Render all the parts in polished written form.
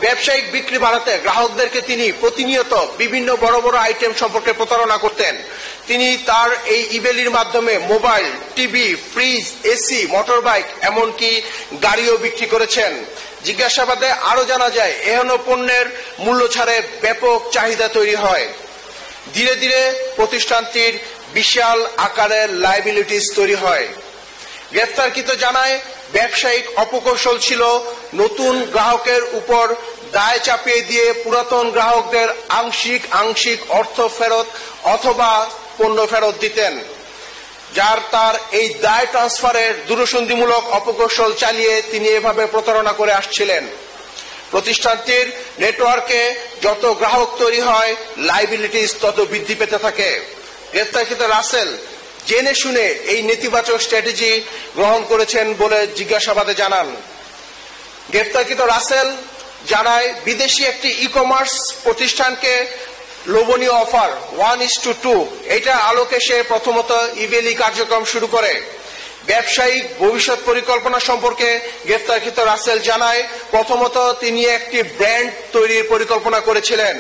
ব্যবসায়িক বিক্রি বাড়াতে গ্রাহকদেরকে তিনি প্রতিনিয়ত বিভিন্ন বড় বড় আইটেম সম্পর্কে প্রতারণা করতেন। তিনি তার এই ইবেলির মাধ্যমে mobile, TV, fridge, AC, motorbike, এমনকি গাড়িও বিক্রি করেছেন। জিজ্ঞাসাবাদে আরো জানা যায়, এহেন পণ্যের মূল্য ছাড়ে ব্যাপক চাহিদা তৈরি হয়। ধীরে ধীরে প্রতিষ্ঠানটির বিশাল আকারের লায়াবিলিটিস তৈরি হয়। গ্রেফতারকৃত জানায়, ব্যবসায়িক অপকৌশল ছিল নতুন গ্রাহকের উপর দায় চাপিয়ে দিয়ে পুরাতন গ্রাহকদের আংশিক অর্থ ফেরত অথবা পণ্য ফেরত দিতেন, যার তার এই দায় ট্রান্সফারের দূরসন্ধিমূলক অপকৌশল চালিয়ে তিনি এভাবে প্রতারণা করে আসছিলেন। প্রতিষ্ঠানটির নেটওয়ার্কে যত গ্রাহক তৈরি হয়, লায়াবিলিটিস তত বৃদ্ধি পেতে থাকে। গ্রেফতারকৃত রাসেল জেনে শুনে এই নেতিবাচক স্ট্র্যাটেজি গ্রহণ করেছেন বলে জিজ্ঞাসাবাদে জানান। গ্রেফতারকৃত রাসেল জানায়, বিদেশি একটি ই কমার্স প্রতিষ্ঠানকে লোভনীয় অফার 1:2 এটা আলোকে সে প্রথমত ইবেলি কার্যক্রম শুরু করে। ব্যবসায়িক ভবিষ্যৎ পরিকল্পনা সম্পর্কে গ্রেফতারকৃত রাসেল জানায়, প্রথমত তিনি একটি ব্র্যান্ড তৈরির পরিকল্পনা করেছিলেন।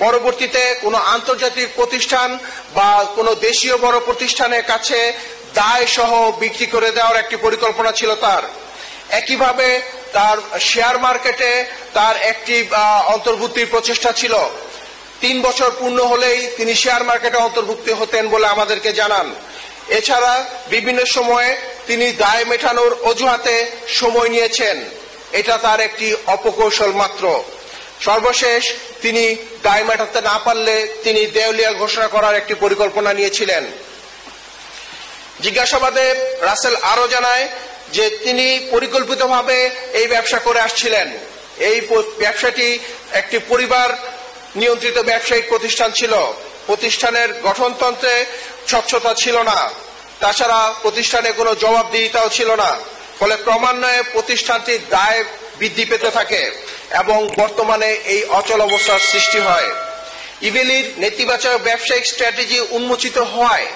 পরবর্তীতে কোনো আন্তর্জাতিক প্রতিষ্ঠান বা কোনো দেশীয় বড় প্রতিষ্ঠানের কাছে দায় সহ বিক্রি করে দেওয়ার একটি পরিকল্পনা ছিল তার। একইভাবে তার শেয়ার মার্কেটে তার একটি অন্তর্ভুক্তির প্রচেষ্টা ছিল। 3 বছর পূর্ণ হলেই তিনি শেয়ার মার্কেটে অন্তর্ভুক্ত হতেন বলে আমাদেরকে জানান। এছাড়া বিভিন্ন সময়ে তিনি দায় মেটানোর অজুহাতে সময় নিয়েছেন, এটা তার একটি অপকৌশল মাত্র। সর্বশেষ তিনি দায় মেটাতে না পারলে তিনি দেউলিয়া ঘোষণা করার একটি পরিকল্পনা নিয়েছিলেন। জিজ্ঞাসাবাদে রাসেল আরো জানায় যে তিনি পরিকল্পিতভাবে এই ব্যবসা করে আসছিলেন। এই ব্যবসাটি একটি পরিবার নিয়ন্ত্রিত ব্যবসায়িক প্রতিষ্ঠান ছিল। প্রতিষ্ঠানের গঠনতন্ত্রে স্বচ্ছতা ছিল না, তাছাড়া প্রতিষ্ঠানে কোনো জবাবদিহিতাও ছিল না। ফলে ক্রমান্বয়ে প্রতিষ্ঠানটির দায় বৃদ্ধি পেতে থাকে এবং বর্তমানে এই অচল অবস্থার সৃষ্টি হয়। ইবেলির নেতিবাচক ব্যবসায়িক স্ট্র্যাটেজি উন্মোচিত হওয়ায়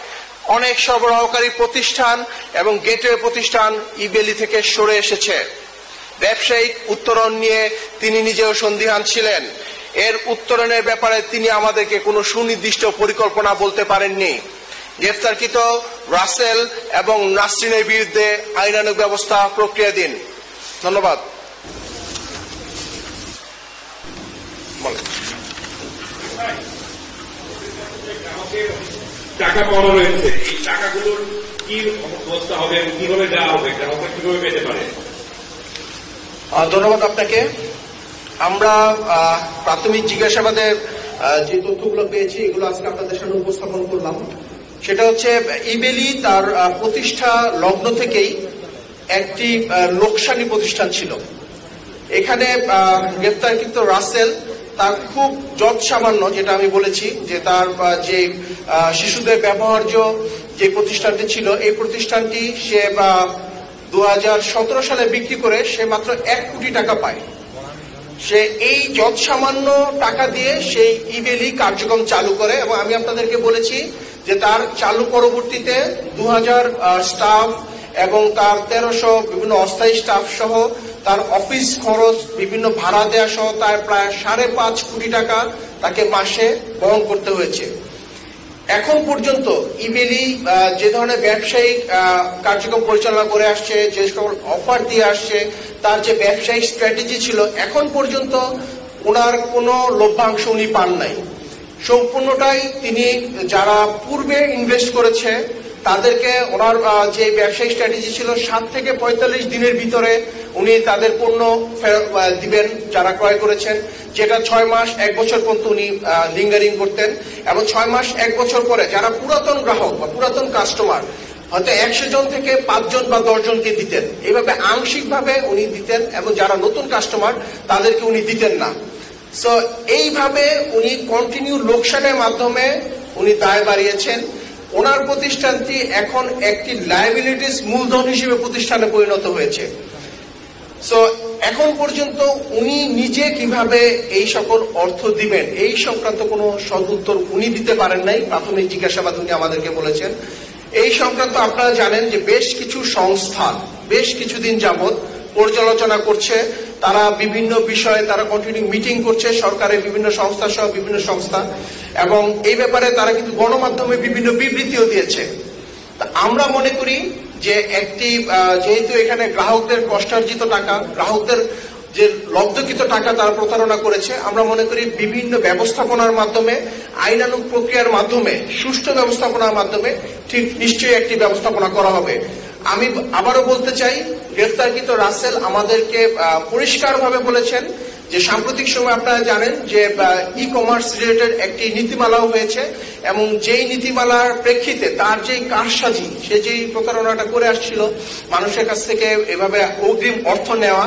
অনেক সরবরাহকারী প্রতিষ্ঠান এবং গেটওয়ে প্রতিষ্ঠান ইবেলি থেকে সরে এসেছে। ব্যবসায়িক উত্তরণ নিয়ে তিনি নিজেও সন্দিহান ছিলেন। এর উত্তরণের ব্যাপারে তিনি আমাদেরকে কোনো সুনির্দিষ্ট পরিকল্পনা বলতে পারেননি। গ্রেফতারকৃত রাসেল এবং নাসরিনের বিরুদ্ধে আইনানুগ ব্যবস্থা প্রক্রিয়াধীন। ধন্যবাদ। টাকা পাওয়া রয়েছে, এই টাকাগুলোর কি অবস্থা হবে, কিভাবে দেওয়া হবে, গ্রাহকরা কিভাবে পেতে পারে? ধন্যবাদ আপনাকে। আমরা প্রাথমিক জিজ্ঞাসাবাদে যে তথ্যগুলো পেয়েছি এগুলো আজকে আপনাদের সামনে উপস্থাপন করলাম। সেটা হচ্ছে, ইবেলি তার প্রতিষ্ঠা লগ্ন থেকেই একটি লোকসানি প্রতিষ্ঠান ছিল। এখানে গ্রেফতারকৃত রাসেল তার খুব যৎসামান্য, যেটা আমি বলেছি যে তার যে শিশুদের ব্যবহার্য যে প্রতিষ্ঠানটি ছিল, এই প্রতিষ্ঠানটি সে 2017 সালে বিক্রি করে সে মাত্র 1 কোটি টাকা পায়। সে এই যৎসামান্য টাকা দিয়ে সেই ইবেলি কার্যক্রম চালু করে এবং আমি আপনাদেরকে বলেছি যে তার চালু পরবর্তীতে 2000 স্টাফ এবং তার 1300 বিভিন্ন অস্থায়ী স্টাফ সহ তার অফিস খরচ, বিভিন্ন ভাড়া দেওয়া সহ তার প্রায় 5.5 কোটি টাকা তাকে মাসে বহন করতে হয়েছে। এখন পর্যন্ত ইবেলি যে ধরনের ব্যবসায়িক কার্যক্রম পরিচালনা করে আসছে, যে সকল অফার দিয়ে আসছে, তার যে ব্যবসায়িক স্ট্র্যাটেজি ছিল, এখন পর্যন্ত ওনার কোনো লভ্যাংশ উনি পান নাই। সম্পূর্ণটাই তিনি যারা পূর্বে ইনভেস্ট করেছে তাদেরকে ওনার যে ব্যবসায়িক স্ট্র্যাটেজি ছিল 7 থেকে 45 দিনের ভিতরে উনি তাদের পণ্য ফেরত দিবেন যারা ক্রয় করেছেন, যেটা 6 মাস 1 বছর পর্যন্ত উনি লিঙ্গারিং করতেন এবং 6 মাস 1 বছর পরে যারা পুরাতন গ্রাহক বা পুরাতন কাস্টমার হয়তো 100 জন থেকে 5 জন বা 10 জনকে দিতেন। এইভাবে আংশিকভাবে উনি দিতেন এবং যারা নতুন কাস্টমার তাদেরকে উনি দিতেন না। সো এইভাবে উনি কন্টিনিউ লোকসানের মাধ্যমে উনি দায় বাড়িয়েছেন। ওনার প্রতিষ্ঠানটি এখন একটি লায়াবিলিটিস মূলধন হিসেবে প্রতিষ্ঠানে পরিণত হয়েছে। সো এখন পর্যন্ত উনি নিজে কিভাবে এই সকল অর্থ দিবেন এই সংক্রান্ত কোনো সদুত্তর উনি দিতে পারেন নাই। প্রাথমিক জিজ্ঞাসাবাদ উনি আমাদেরকে বলেছেন। এই সংক্রান্ত আপনারা জানেন যে বেশ কিছু সংস্থা বেশ কিছুদিন যাবৎ পর্যালোচনা করছে তারা বিভিন্ন বিষয়ে তারা কন্টিনিউ মিটিং করছে, সরকারের বিভিন্ন সংস্থা সহ বিভিন্ন সংস্থা, এবং এই ব্যাপারে তারা কিন্তু গণমাধ্যমে বিভিন্ন বিবৃতিও দিয়েছে। আমরা মনে করি যে একটি যেহেতু এখানে গ্রাহকদের কষ্টার্জিত টাকা, গ্রাহকদের যে লব্ধকৃত টাকা তারা প্রতারণা করেছে, আমরা মনে করি বিভিন্ন ব্যবস্থাপনার মাধ্যমে, আইনানুগ প্রক্রিয়ার মাধ্যমে, সুষ্ঠু ব্যবস্থাপনার মাধ্যমে ঠিক নিশ্চয়ই একটি ব্যবস্থাপনা করা হবে। আমি আবারও বলতে চাই, গ্রেফতারকৃত রাসেল আমাদেরকে পরিষ্কারভাবে বলেছেন যে সাম্প্রতিক সময় আপনারা জানেন যে ই কমার্স রিলেটেড একটি নীতিমালাও হয়েছে, এবং যেই নীতিমালার প্রেক্ষিতে তার যেই কারসাজি, সে যেই প্রতারণাটা করে আসছিল মানুষের কাছ থেকে এভাবে অগ্রিম অর্থ নেওয়া,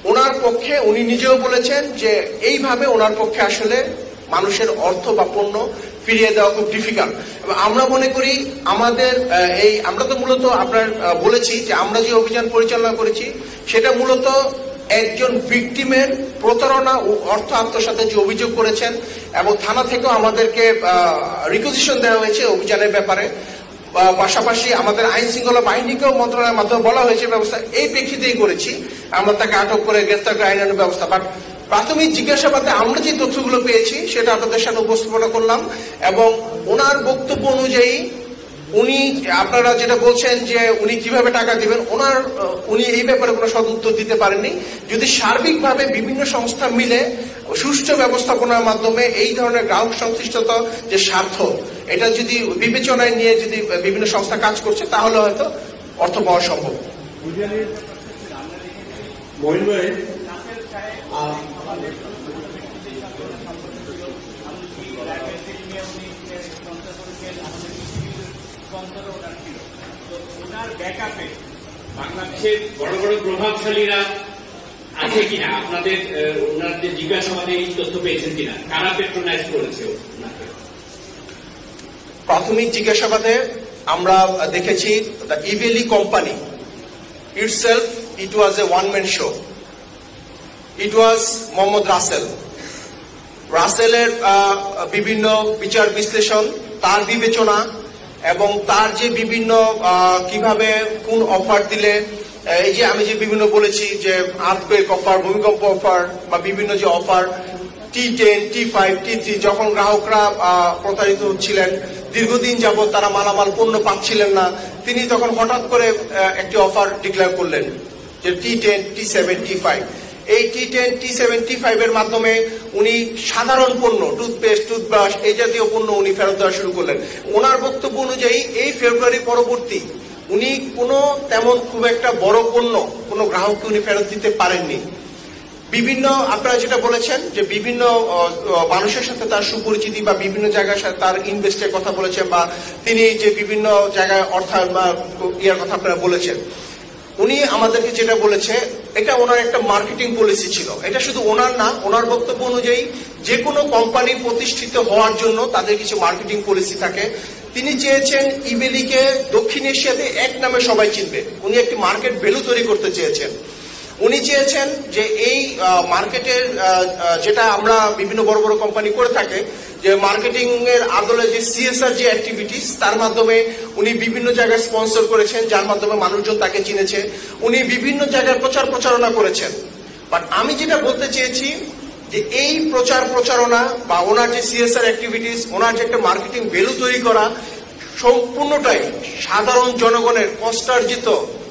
ওনার পক্ষে উনি নিজেও বলেছেন যে এইভাবে ওনার পক্ষে আসলে মানুষের অর্থ বা পণ্য ফিরিয়ে দেওয়া খুব ডিফিকাল্ট। এবং আমরা মনে করি আমাদের আমরা তো মূলত আপনার বলেছি যে আমরা যে অভিযান পরিচালনা করেছি সেটা মূলত একজন ভিকটিমের প্রতারণা ও অর্থ আত্মসাতের যে অভিযোগ করেছেন, এবং থানা থেকেও আমাদেরকে রিকুইজিশন দেওয়া হয়েছে অভিযানের ব্যাপারে। পাশাপাশি আমাদের আইন শৃঙ্খলা বাহিনীকেও মন্ত্রণালয়ের মাধ্যমে বলা হয়েছে ব্যবস্থা, এই প্রেক্ষিতেই করেছি আমরা তাকে আটক করে গ্রেফতার করে আইনানুগ ব্যবস্থা। বাট প্রাথমিক জিজ্ঞাসাবাদে আমরা যে তথ্যগুলো পেয়েছি সেটা আপনাদের সাথে উপস্থাপনা করলাম, এবং ওনার বক্তব্য অনুযায়ী উনি, আপনারা যেটা বলছেন যে উনি কিভাবে টাকা দিবেন, উনি এই ব্যাপারে কোনো সদ উত্তর দিতে পারেননি। যদি সার্বিকভাবে বিভিন্ন সংস্থা মিলে সুষ্ঠু ব্যবস্থাপনার মাধ্যমে এই ধরনের গ্রাহক সংশ্লিষ্টতা যে স্বার্থ, এটা যদি বিবেচনায় নিয়ে যদি বিভিন্ন সংস্থা কাজ করছে তাহলে হয়তো অর্থ পাওয়া সম্ভব। বাংলাদেশের বড় বড় প্রভাবশালীরা আছে কিনা, আপনাদের ওনার যে জিজ্ঞাসাবাদে এই তথ্য পেয়েছেন কিনা, কারা পেট্রোনাইজ করেছে? প্রাথমিক জিজ্ঞাসাবাদে আমরা দেখেছি the ইভেলি company itself, it was a one-man show. It was Mohammad রাসেলের বিভিন্ন বিচার বিশ্লেষণ, তার বিবেচনা, এবং তার যে বিভিন্ন কিভাবে কোন অফার দিলে, এই যে আমি যে বিভিন্ন বলেছি যে আর্থকুয়েক অফার, ভূমিকম্প অফার, বা বিভিন্ন যে অফার T10, T5, T3, যখন গ্রাহকরা প্রতারিত হচ্ছিলেন, দীর্ঘদিন যাবৎ তারা মালামাল পণ্য পাচ্ছিলেন না, তিনি তখন হঠাৎ করে একটি অফার ডিক্লেয়ার করলেন যে T10, T7, T5। এই T10, T7, T5 এর মাধ্যমে উনি সাধারণ পণ্য, টুথপেস্ট, টুথব্রাশ, এই জাতীয় পণ্য উনি ফেরত দেওয়া শুরু করলেন। ওনার বক্তব্য অনুযায়ী এই ফেব্রুয়ারি পরবর্তী উনি কোনো তেমন খুব একটা বড় পণ্য কোনো গ্রাহককে উনি ফেরত দিতে পারেননি। বিভিন্ন, আপনারা যেটা বলেছেন যে বিভিন্ন মানুষের সাথে তার সুপরিচিতি বা বিভিন্ন জায়গায় তার ইনভেস্টের কথা বলেছেন, বা তিনি যে বিভিন্ন জায়গায় অর্থায়ন বা ইয়ার কথা আপনারা বলেছেন, উনি আমাদেরকে যেটা বলেছে এটা ওনার একটা মার্কেটিং পলিসি ছিল। এটা শুধু ওনার না, ওনার বক্তব্য অনুযায়ী যে কোনো কোম্পানি প্রতিষ্ঠিত হওয়ার জন্য তাদের কিছু মার্কেটিং পলিসি থাকে। তিনি চেয়েছেন ইবেলিকে দক্ষিণ এশিয়াতে এক নামে সবাই চিনবে। উনি একটি মার্কেট ভ্যালু তৈরি করতে চেয়েছেন। উনি চেয়েছেন যে এই মার্কেটের যেটা আমরা বিভিন্ন বড় বড় কোম্পানি করে থাকে, যে মার্কেটিং এর আদলে যে CSR যে অ্যাক্টিভিটিস, তার মাধ্যমে উনি বিভিন্ন জায়গায় স্পন্সর করেছেন, যার মাধ্যমে মানুষজন তাকে চিনেছে। উনি বিভিন্ন জায়গায় প্রচারণা করেছেন। বাট আমি যেটা বলতে চেয়েছি যে এই প্রচারণা বা ওনার যে CSR অ্যাক্টিভিটিস, ওনার যে একটা মার্কেটিং ভ্যালু তৈরি করা, সম্পূর্ণটাই সাধারণ জনগণের কষ্টার্জিত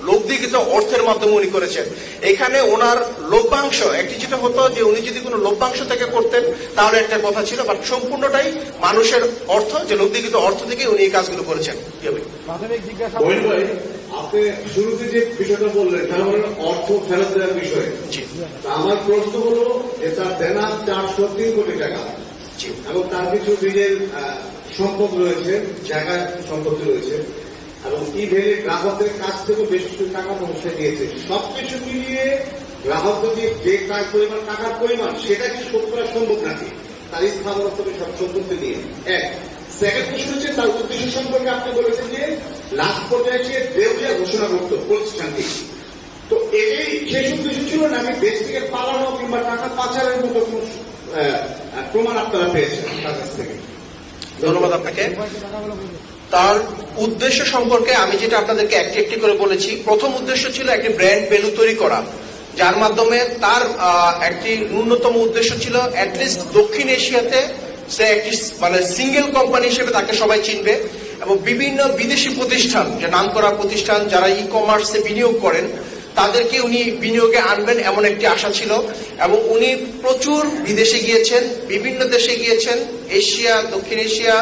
লব্ধিকৃত অর্থের মাধ্যমে উনি করেছেন। এখানে ওনার লভ্যাংশ একটি যেটা হতো যে উনি যদি কোনো লভ্যাংশ থেকে করতেন তাহলে একটা কথা ছিল, বাট সম্পূর্ণটাই মানুষের অর্থ, যে লব্ধিকৃত অর্থ থেকে উনি এই কাজগুলো করেছেন। আপনি শুরুতে যে বিষয়টা বললেন অর্থ ফেরত দেওয়ার বিষয়ে, আমার প্রশ্ন হলো যে তার দেনা 403 কোটি টাকা, এবং তার কিছু নিজের সম্পদ রয়েছে, জায়গায় সম্পত্তি রয়েছে, এবং ইভেলে গ্রাহকদের কাছ থেকে বেশ কিছু টাকা পৌঁছে দিয়েছে। সবকিছু মিলিয়ে গ্রাহক যদি যে পরিমাণ টাকার পরিমাণ সেটা কি শোধ করা সম্ভব নাকি তার স্থাবর থেকে সব সম্পত্তি নিয়ে? এক। সেকেন্ড কোশ্চেন হচ্ছে তার উদ্দেশ্য সম্পর্কে আপনি বলেছেন যে লাস্ট পর্যায়ে সে দেউলিয়া ঘোষণা করত প্রতিষ্ঠানটি, তো এই শেষ উদ্দেশ্য ছিল নাকি দেশ থেকে পালানো কিংবা টাকা পাচারের মতো কোন প্রমাণ আপনারা পেয়েছেন তার কাছ থেকে? ধন্যবাদ আপনাকে। তার উদ্দেশ্য সম্পর্কে আমি যেটা আপনাদেরকে একটি একটি করে বলেছি, প্রথম উদ্দেশ্য ছিল একটি ব্র্যান্ড ভ্যালু তৈরি করা, যার মাধ্যমে তার একটি ন্যূনতম উদ্দেশ্য ছিল অ্যাটলিস্ট দক্ষিণ এশিয়াতে সে একটি মানে সিঙ্গেল কোম্পানি হিসেবে তাকে সবাই চিনবে এবং বিভিন্ন বিদেশি প্রতিষ্ঠান, যে নামকরা প্রতিষ্ঠান যারা ই কমার্সে বিনিয়োগ করেন, তাদেরকে উনি বিনিয়োগে আনবেন এমন একটি আশা ছিল। এবং উনি প্রচুর বিদেশে গিয়েছেন, বিভিন্ন দেশে গিয়েছেন, এশিয়া, দক্ষিণ এশিয়া,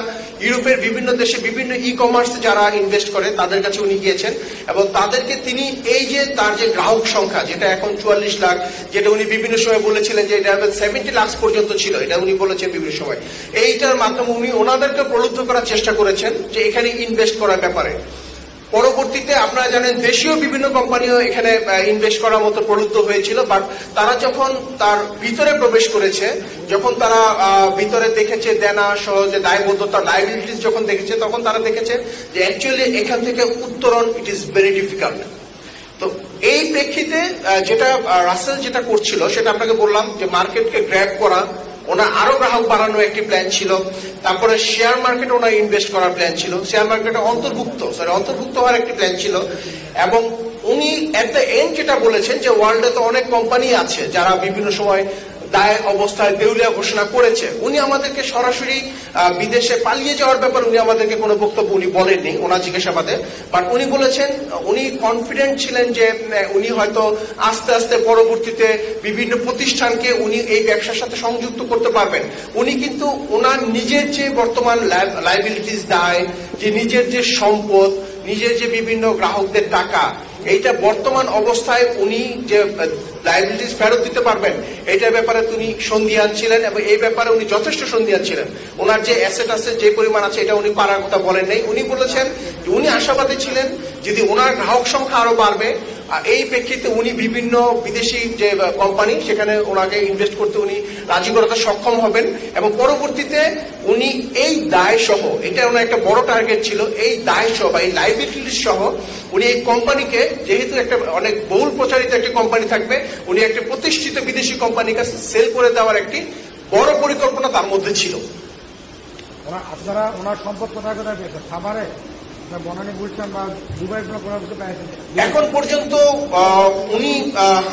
ইউরোপের বিভিন্ন দেশে বিভিন্ন ই কমার্সে যারা ইনভেস্ট করে তাদের কাছে উনি গিয়েছেন এবং তাদেরকে তিনি এই যে তার যে গ্রাহক সংখ্যা যেটা এখন 44 লাখ, যেটা উনি বিভিন্ন সময় বলেছিলেন যে এটা 70 লাখ পর্যন্ত ছিল, এটা উনি বলেছেন বিভিন্ন সময়, এইটার মাধ্যমে উনি ওনাদেরকে প্রলুব্ধ করার চেষ্টা করেছেন যে এখানে ইনভেস্ট করার ব্যাপারে। পরবর্তীতে আপনারা জানেন দেশীয় বিভিন্ন কোম্পানিও এখানে ইনভেস্ট করার মতো প্রলুব্ধ হয়েছিল, বাট তারা যখন তার ভিতরে প্রবেশ করেছে, যখন তারা ভিতরে দেখেছে দেনা সহ যে দায়বদ্ধতা, লাইবিলিটিস যখন দেখেছে, তখন তারা দেখেছে যে অ্যাকচুয়ালি এখান থেকে উত্তরণ ইট ইজ ভেরি ডিফিকাল্ট। তো এই প্রেক্ষিতে যেটা রাসেল যেটা করছিল সেটা আপনাকে বললাম যে মার্কেটকে গ্র্যাব করা, ওনার আরো গ্রাহক বাড়ানোর একটি প্ল্যান ছিল। তারপরে শেয়ার মার্কেটে ওনার ইনভেস্ট করার প্ল্যান ছিল, শেয়ার মার্কেটে অন্তর্ভুক্ত হওয়ার একটি প্ল্যান ছিল। এবং উনি এট দ্য এন্ড যেটা বলেছেন যে ওয়ার্ল্ডে তো অনেক কোম্পানি আছে যারা বিভিন্ন সময় দায়ের অবস্থায় দেউলিয়া ঘোষণা করেছে। উনি আমাদেরকে সরাসরি বিদেশে পালিয়ে যাওয়ার ব্যাপারে উনি আমাদেরকে কোনো বক্তব্য উনি বলেননি ওনার জিজ্ঞাসাবাদে, বাট উনি বলেছেন উনি কনফিডেন্ট ছিলেন যে উনি হয়তো আস্তে আস্তে পরবর্তীতে বিভিন্ন প্রতিষ্ঠানকে উনি এই ব্যবসার সাথে সংযুক্ত করতে পারবেন। উনি কিন্তু ওনার নিজের যে বর্তমান লাইবিলিটিস দায়, যে নিজের যে সম্পদ, নিজের যে বিভিন্ন গ্রাহকদের টাকা, এইটা বর্তমান অবস্থায় উনি যে লাইবিলিটিস ফেরত দিতে পারবেন এইটার ব্যাপারে তিনি সন্দিহান ছিলেন এবং এই ব্যাপারে উনি যথেষ্ট সন্দিহান ছিলেন। ওনার যে অ্যাসেট আছে, যে পরিমাণ আছে, এটা উনি পারার কথা বলেন নাই। উনি বলেছেন যে উনি আশাবাদী ছিলেন যদি ওনার গ্রাহক সংখ্যা আরো বাড়বে, এই প্রেক্ষিতে উনি বিভিন্ন বিদেশি যে কোম্পানি সেখানে ওনাকে ইনভেস্ট করতে উনি রাজি করাতে সক্ষম হবেন এবং পরবর্তীতে উনি এই দায় সহ, এটা ওনার একটা বড় টার্গেট ছিল, এই দায় সহ বা এই লাইবিলিটিস সহ উনি এই কোম্পানিকে, যেহেতু একটা অনেক বহুল প্রচারিত একটি কোম্পানি থাকবে, উনি একটা প্রতিষ্ঠিত বিদেশি কোম্পানির কাছে সেল করে দেওয়ার একটি বড় পরিকল্পনা তার মধ্যে ছিল। আপনারা ওনার সম্পদ কোথায় কোথায় পেয়েছেন? খাবারে, বনানী, গুলশান বা দুবাই পেয়েছেন? এখন পর্যন্ত উনি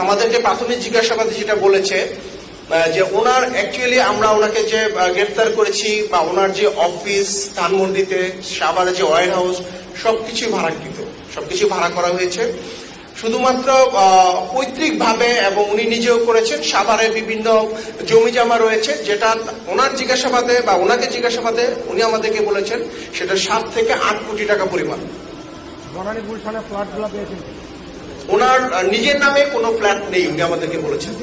আমাদেরকে প্রাথমিক জিজ্ঞাসাবাদে যেটা বলেছে যে ওনার অ্যাকচুয়ালি আমরা ওনাকে যে গ্রেফতার করেছি বা ওনার যে অফিস ধানমন্ডিতে, সাভারে যে ওয়ার হাউস, সবকিছু ভাড়াকৃত, সবকিছু ভাড়া করা হয়েছে। শুধুমাত্র পৈতৃক ভাবে এবং উনি নিজেও করেছেন, সাভারে বিভিন্ন জমি জমা রয়েছে, যেটা ওনার জিজ্ঞাসাবাদে বা ওনাকে জিজ্ঞাসাবাদে উনি আমাদেরকে বলেছেন সেটা 7 থেকে 8 কোটি টাকা পরিমাণ। বনানী, গুলশানে ফ্ল্যাটগুলো পেয়েছেন? ওনার নিজের নামে কোনো ফ্ল্যাট নেই, উনি আমাদেরকে বলেছেন।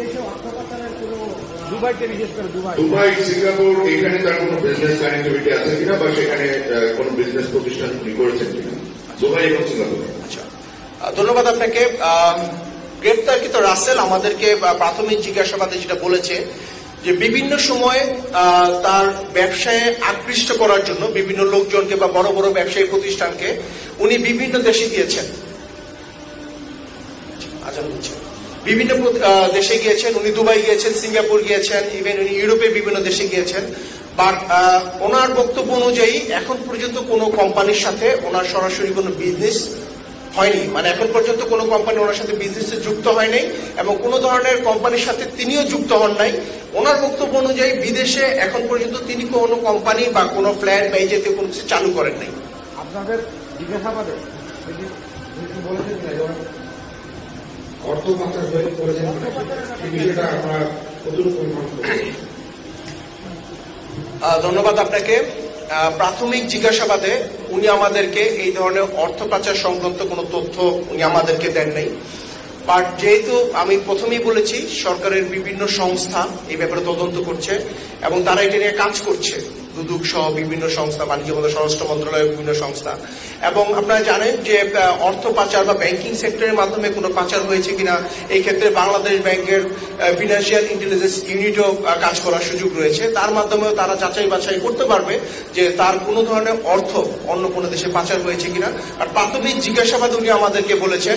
দুবাইতে, বিশেষ করে দুবাই, সিঙ্গাপুর, এখানে তার কোনো বিজনেস কানেক্টিভিটি আছে কিনা বা সেখানে কোনো বিজনেস প্রতিষ্ঠান উনি করেছেন কিনা, দুবাই এবং সিঙ্গাপুর? আচ্ছা, ধন্যবাদ আপনাকে। গ্রেপ্তারকৃত রাসেল আমাদেরকে প্রাথমিক জিজ্ঞাসাবাদে যেটা বলেছে যে বিভিন্ন সময়ে তার ব্যবসায় আকৃষ্ট করার জন্য বিভিন্ন লোকজনকে বা বড় বড় ব্যবসায়ী প্রতিষ্ঠানকে উনি বিভিন্ন দেশে গিয়েছেন, বিভিন্ন দেশে গিয়েছেন। উনি দুবাই গিয়েছেন, সিঙ্গাপুর গিয়েছেন, ইভেন উনি ইউরোপের বিভিন্ন দেশে গিয়েছেন। বাট ওনার বক্তব্য অনুযায়ী এখন পর্যন্ত কোনো কোম্পানির সাথে ওনার সরাসরি কোনো বিজনেস হয়নি, মানে এখন পর্যন্ত কোনো কোম্পানি ওনার সাথে বিজনেসে যুক্ত হয় নাই এবং কোনো ধরনের কোম্পানির সাথে তিনিও যুক্ত হন নাই। ওনার বক্তব্য অনুযায়ী বিদেশে এখন পর্যন্ত তিনি কোনো কোম্পানি বা কোনো ফ্ল্যাট বা এই জাতীয় কোনো কিছু চালু করেন নাই। আপনাদের জিজ্ঞাসাবাদে বলেছেন অর্থ পাচার করেছেন, এই বিষয়টা আপনারা কতটুকু পরিমাণ? ধন্যবাদ আপনাকে। প্রাথমিক জিজ্ঞাসাবাদে উনি আমাদেরকে এই ধরনের অর্থ পাচার সংক্রান্ত কোনো তথ্য উনি আমাদেরকে দেন নাই। বাট যেহেতু আমি প্রথমেই বলেছি সরকারের বিভিন্ন সংস্থা এই ব্যাপারে তদন্ত করছে এবং তারা এটা নিয়ে কাজ করছে, দুদক সহ বিভিন্ন সংস্থা, বাণিজ্য মন্ত্রণালয়, স্বরাষ্ট্র মন্ত্রণালয়ের বিভিন্ন সংস্থা। এবং আপনারা জানেন যে অর্থ পাচার বা ব্যাংকিং সেক্টরের মাধ্যমে কোনো পাচার হয়েছে কিনা এই ক্ষেত্রে বাংলাদেশ ব্যাংকের ফিনান্সিয়াল ইন্টেলিজেন্স ইউনিটও কাজ করার সুযোগ রয়েছে। তার মাধ্যমেও তারা যাচাই বাছাই করতে পারবে যে তার কোনো ধরনের অর্থ অন্য কোনো দেশে পাচার হয়েছে কিনা। আর প্রাথমিক জিজ্ঞাসাবাদ উনি আমাদেরকে বলেছেন,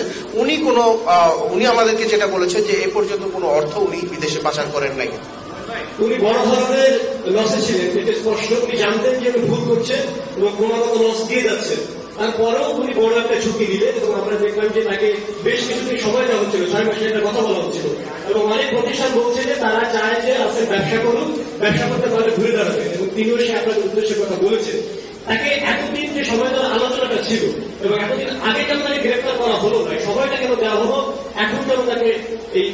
উনি আমাদেরকে যেটা বলেছেন যে এ পর্যন্ত কোনো অর্থ উনি বিদেশে পাচার করেন নাই। উনি বড় ধরনের লসে ছিলেন, এটা স্পষ্ট। উনি জানতেন যে উনি ভুল করছেন এবং ক্রমাগত লস দিয়ে যাচ্ছেন। তারপরেও উনি বড় একটা ঝুঁকি দিলেন এবং আমরা দেখলাম যে তাকে বেশ কিছুদিন সময় দেওয়া হচ্ছিল, 6 মাসের একটা কথা বলা হচ্ছিল এবং অনেক প্রতিষ্ঠান বলছে যে তারা চায় যে রাসেল ব্যবসা করুন, ব্যবসা করতে পারলে ঘুরে দাঁড়াবে এবং তিনিও সে আপনাদের উদ্দেশ্যে কথা বলেছেন। তাকে এতদিন যে সময় দেওয়ার আলোচনাটা ছিল এবং এতদিন আগে কেন তাকে গ্রেফতার করা হলো না, সময়টা কেন দেওয়া হলো, এখন কেন তাকে এই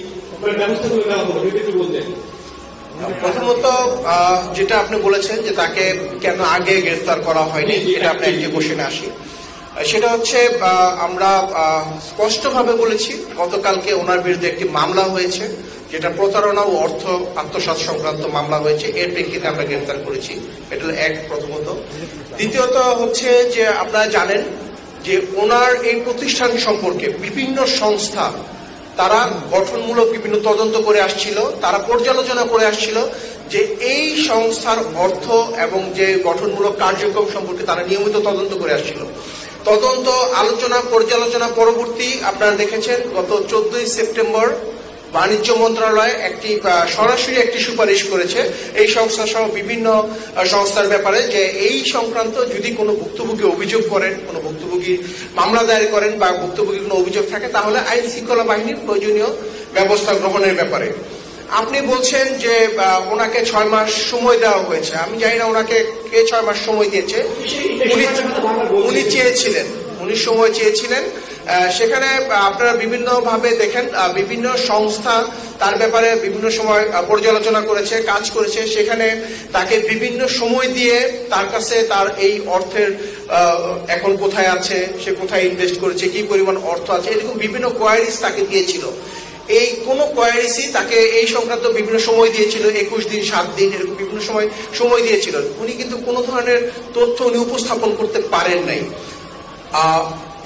ব্যবস্থাগুলো দেওয়া হলো, যদি একটু বলতেন। প্রথমত যেটা আপনি বলেছেন যে তাকে কেন আগে গ্রেফতার করা হয়নি, এটা আপনি যে কোশ্চেনে আসি, সেটা হচ্ছে আমরা স্পষ্টভাবে বলেছি গতকালকে ওনার বিরুদ্ধে একটি মামলা হয়েছে, যেটা প্রতারণা ও অর্থ আত্মসাৎ সংক্রান্ত মামলা হয়েছে, এর প্রেক্ষিতে আমরা গ্রেফতার করেছি। এটা এক প্রথমত। দ্বিতীয়ত হচ্ছে যে আপনারা জানেন যে ওনার এই প্রতিষ্ঠান সম্পর্কে বিভিন্ন সংস্থা তারা গঠনমূলক বিভিন্ন তদন্ত করে আসছিল, তারা পর্যালোচনা করে আসছিল যে এই সংস্থার অর্থ এবং যে গঠনমূলক কার্যক্রম সম্পর্কে তারা নিয়মিত তদন্ত করে আসছিল। তদন্ত আলোচনা পর্যালোচনা পরবর্তী আপনারা দেখেছেন গত 14ই সেপ্টেম্বর বাণিজ্য মন্ত্রণালয় সরাসরি একটি সুপারিশ করেছে এই সংস্থা সহ বিভিন্ন সংস্থার ব্যাপারে, যে এই সংক্রান্ত যদি কোনো ভুক্তভোগী অভিযোগ করেন, কোনো ভুক্তভোগী মামলা দায়ের করেন বা ভুক্তভোগী কোনো অভিযোগ থাকে, তাহলে আইন শৃঙ্খলা বাহিনীর প্রয়োজনীয় ব্যবস্থা গ্রহণের ব্যাপারে। আপনি বলছেন যে ওনাকে 6 মাস সময় দেওয়া হয়েছে। আমি জানি না ওনাকে কে 6 মাস সময় দিয়েছে। উনি চেয়েছিলেন, উনি সময় চেয়েছিলেন। সেখানে আপনারা বিভিন্ন ভাবে দেখেন বিভিন্ন সংস্থা তার ব্যাপারে বিভিন্ন সময় পর্যালোচনা করেছে, কাজ করেছে। সেখানে তাকে বিভিন্ন সময় দিয়ে তার কাছে তার এই অর্থের এখন কোথায় আছে, সে কোথায় ইনভেস্ট করেছে, কি পরিমাণ অর্থ আছে, এরকম বিভিন্ন কোয়ারিজ তাকে দিয়েছিল। এই কোন কোয়ারিজই তাকে এই সংক্রান্ত বিভিন্ন সময় দিয়েছিল, 21 দিন 7 দিন এরকম বিভিন্ন সময় দিয়েছিল। উনি কিন্তু কোনো ধরনের তথ্য উনি উপস্থাপন করতে পারেন নাই।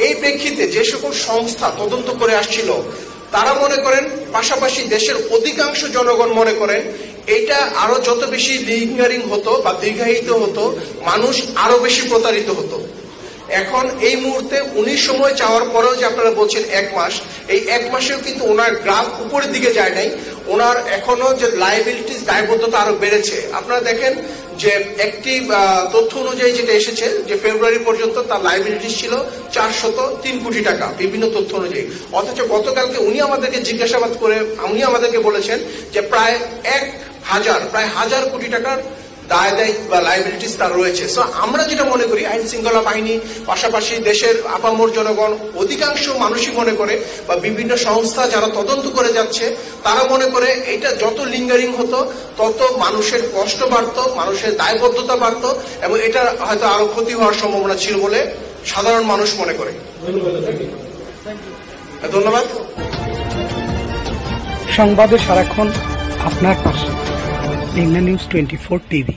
এই প্রেক্ষিতে যে সকল সংস্থা তদন্ত করে আসছিল তারা মনে করেন, পাশাপাশি দেশের অধিকাংশ জনগণ মনে করেন এটা আরো যত বেশি লিঙ্গারিং হতো বা দীর্ঘায়িত হতো, মানুষ আরো বেশি প্রতারিত হতো। এখন এই মুহূর্তে 19 সময় চাওয়ার পরেও যে আপনারা বলছেন 1 মাস, এই 1 মাসেও কিন্তু ওনার গ্রাফ উপরের দিকে যায় নাই। ওনার এখনো যে লায়াবিলিটিস দায়বদ্ধতা আরো বেড়েছে। আপনারা দেখেন যে একটি তথ্য অনুযায়ী যেটা এসেছে যে ফেব্রুয়ারি পর্যন্ত তার লায়াবিলিটিস ছিল 403 কোটি টাকা বিভিন্ন তথ্য অনুযায়ী, অথচ গতকালকে উনি আমাদেরকে জিজ্ঞাসাবাদ করে উনি আমাদেরকে বলেছেন যে প্রায় 1000 কোটি টাকার দায় বা লায়াবিলিটিস তার রয়েছে। সো আমরা যেটা মনে করি, আইন শৃঙ্খলা বাহিনী পাশাপাশি দেশের আপামর জনগণ অধিকাংশ মানুষই মনে করে বা বিভিন্ন সংস্থা যারা তদন্ত করে যাচ্ছে তারা মনে করে এটা যত লিঙ্গারিং হতো তত মানুষের কষ্ট বাড়তো, মানুষের দায়বদ্ধতা বাড়তো এবং এটা হয়তো আরো ক্ষতি হওয়ার সম্ভাবনা ছিল বলে সাধারণ মানুষ মনে করে। ধন্যবাদ। সংবাদে সারাক্ষণ আপনার পাশে, মেঘনা নিউজ 24 টিভি।